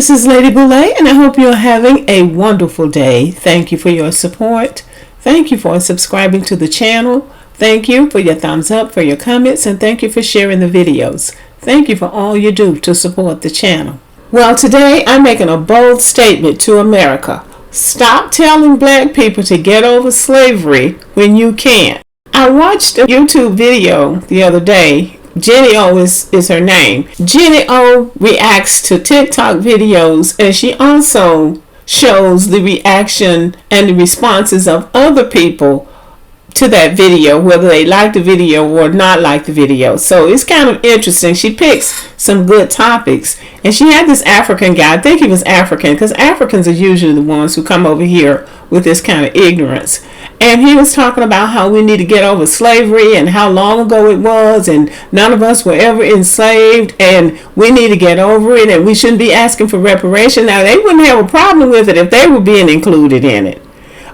this is Lady Boulay, and I hope you're having a wonderful day. Thank you for your support. Thank you for subscribing to the channel. Thank you for your thumbs up, for your comments, and thank you for sharing the videos. Thank you for all you do to support the channel. Well, today I'm making a bold statement to America. Stop telling black people to get over slavery when you can't. I watched a YouTube video the other day. Jenny O is her name. Jenny O reacts to TikTok videos, and she also shows the reaction and the responses of other people to that video, whether they like the video or not like the video. So it's kind of interesting. She picks some good topics, and she had this African guy. I think he was African, because Africans are usually the ones who come over here with this kind of ignorance. And he was talking about how we need to get over slavery and how long ago it was, and none of us were ever enslaved, and we need to get over it, and we shouldn't be asking for reparation. Now, they wouldn't have a problem with it if they were being included in it.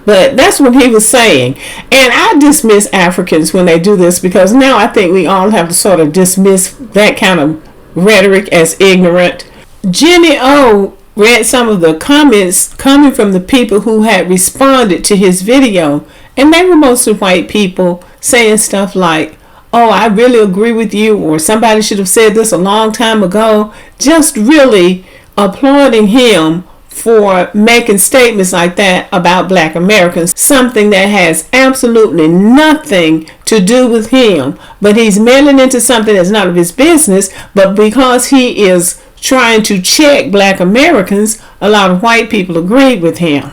But that's what he was saying. And I dismiss Africans when they do this, because now I think we all have to sort of dismiss that kind of rhetoric as ignorant. Jenny O read some of the comments coming from the people who had responded to his video, and they were mostly white people saying stuff like, "Oh, I really agree with you," or "Somebody should have said this a long time ago," just really applauding him for making statements like that about black Americans, something that has absolutely nothing to do with him, but he's meddling into something that's none of his business. But because he is trying to check black Americans, a lot of white people agreed with him.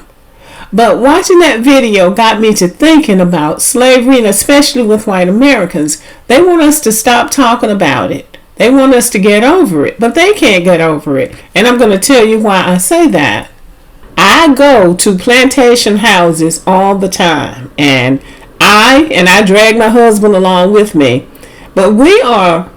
But watching that video got me to thinking about slavery, and especially with white Americans. They want us to stop talking about it. They want us to get over it, but they can't get over it. And I'm going to tell you why I say that. I go to plantation houses all the time, and I drag my husband along with me. But we are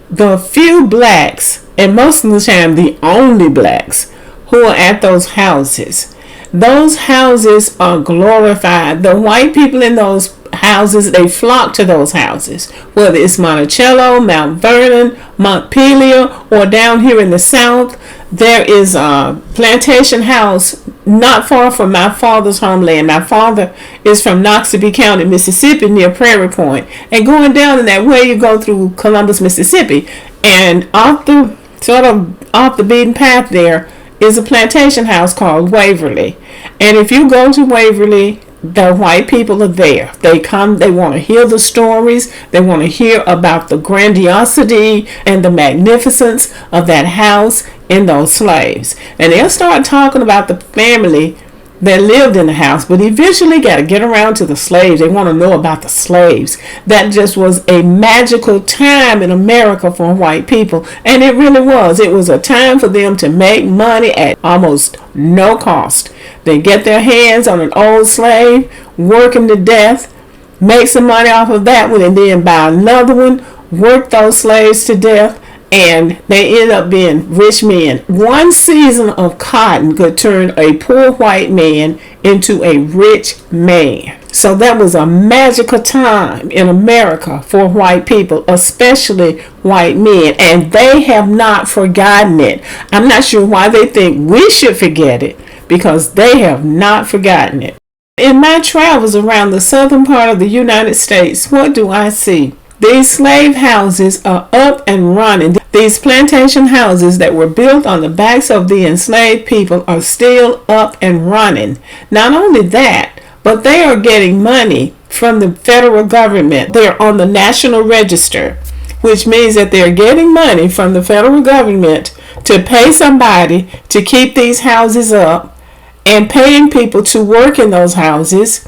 the few blacks, and most of the time the only blacks, who are at those houses. Those houses are glorified. The white people in those houses, they flock to those houses, whether it's Monticello, Mount Vernon, Montpelier, or down here in the South. There is a plantation house not far from my father's homeland. My father is from Noxubee County, Mississippi, near Prairie Point. And going down in that way, you go through Columbus, Mississippi, and off the beaten path there is a plantation house called Waverly. And if you go to Waverly, the white people are there. They come, they want to hear the stories. They want to hear about the grandiosity and the magnificence of that house and those slaves. And they'll start talking about the family that lived in the house, but eventually got to get around to the slaves. They want to know about the slaves. That just was a magical time in America for white people, and it really was. It was a time for them to make money at almost no cost. They get their hands on an old slave, work him to death, make some money off of that one, and then buy another one, work those slaves to death, and they end up being rich men. One season of cotton could turn a poor white man into a rich man. So that was a magical time in America for white people, especially white men, and they have not forgotten it. I'm not sure why they think we should forget it, because they have not forgotten it. In my travels around the southern part of the United States, what do I see? These slave houses are up and running. These plantation houses that were built on the backs of the enslaved people are still up and running. Not only that, but they are getting money from the federal government. They're on the National Register, which means that they're getting money from the federal government to pay somebody to keep these houses up, and paying people to work in those houses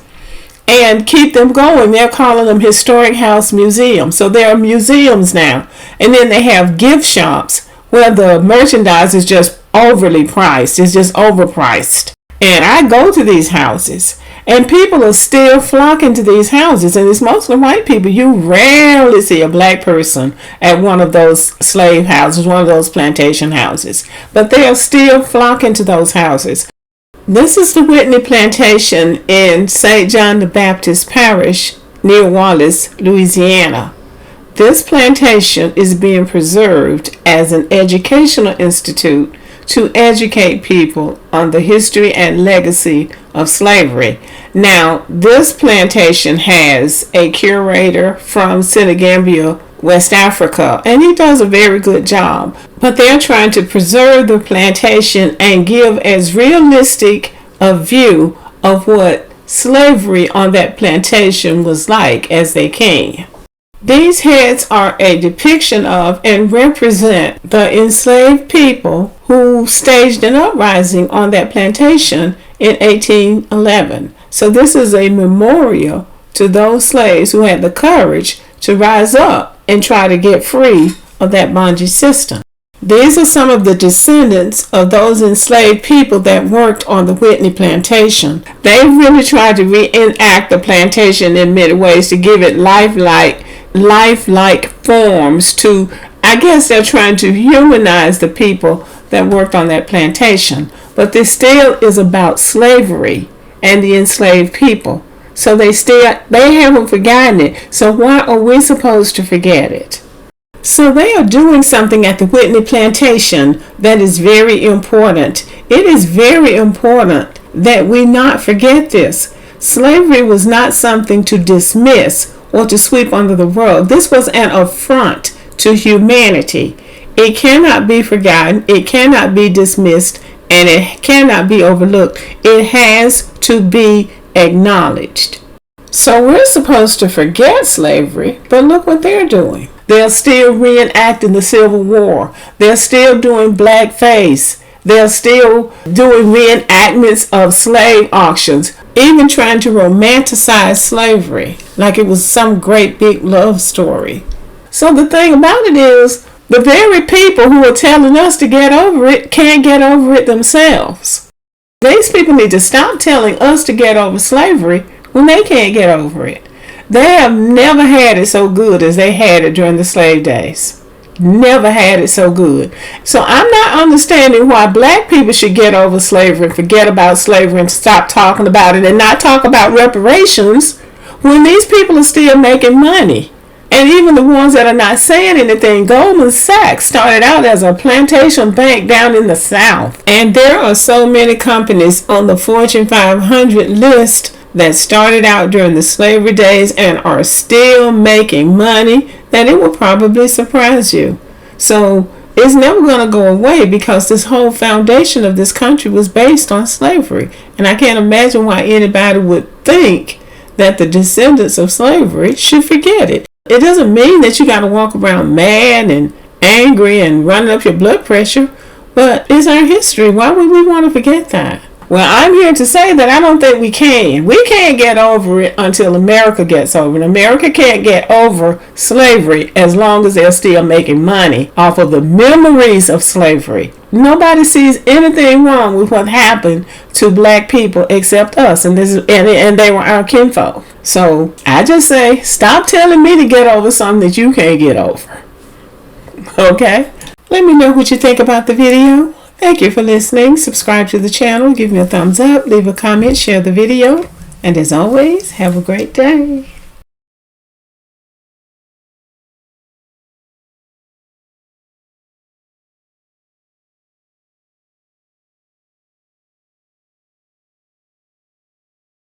and keep them going. They're calling them historic house museums. So there are museums now. And then they have gift shops where the merchandise is just overly priced. It's just overpriced. And I go to these houses, and people are still flocking to these houses, and it's mostly white people. You rarely see a black person at one of those slave houses, one of those plantation houses. But they are still flocking to those houses. This is the Whitney Plantation in St. John the Baptist Parish near Wallace, Louisiana. This plantation is being preserved as an educational institute to educate people on the history and legacy of slavery. Now, this plantation has a curator from Senegambia, West Africa, and he does a very good job. But they're trying to preserve the plantation and give as realistic a view of what slavery on that plantation was like as they can. These heads are a depiction of and represent the enslaved people who staged an uprising on that plantation in 1811. So this is a memorial to those slaves who had the courage to rise up and try to get free of that bondage system. These are some of the descendants of those enslaved people that worked on the Whitney plantation. They really tried to reenact the plantation in many ways to give it lifelike forms to, I guess they're trying to humanize the people that worked on that plantation. But this still is about slavery and the enslaved people. So they haven't forgotten it. So why are we supposed to forget it? So they are doing something at the Whitney plantation that is very important. It is very important that we not forget this. Slavery was not something to dismiss or to sweep under the rug. This was an affront to humanity. It cannot be forgotten, it cannot be dismissed, and it cannot be overlooked. It has to be acknowledged. So we're supposed to forget slavery, but look what they're doing. They're still reenacting the Civil War. They're still doing blackface. They're still doing reenactments of slave auctions, even trying to romanticize slavery like it was some great big love story. So the thing about it is, the very people who are telling us to get over it can't get over it themselves. These people need to stop telling us to get over slavery when they can't get over it. They have never had it so good as they had it during the slave days. Never had it so good. So I'm not understanding why black people should get over slavery and forget about slavery and stop talking about it and not talk about reparations when these people are still making money. And even the ones that are not saying anything, Goldman Sachs started out as a plantation bank down in the South. And there are so many companies on the Fortune 500 list that started out during the slavery days and are still making money that it will probably surprise you. So it's never going to go away because this whole foundation of this country was based on slavery. And I can't imagine why anybody would think that the descendants of slavery should forget it. It doesn't mean that you got to walk around mad and angry and running up your blood pressure, but it's our history. Why would we want to forget that? Well, I'm here to say that I don't think we can. We can't get over it until America gets over it. America can't get over slavery as long as they're still making money off of the memories of slavery. Nobody sees anything wrong with what happened to black people except us, and they were our kinfolk. So I just say, stop telling me to get over something that you can't get over. Okay? Let me know what you think about the video. Thank you for listening. Subscribe to the channel, give me a thumbs up, leave a comment, share the video, and as always, have a great day.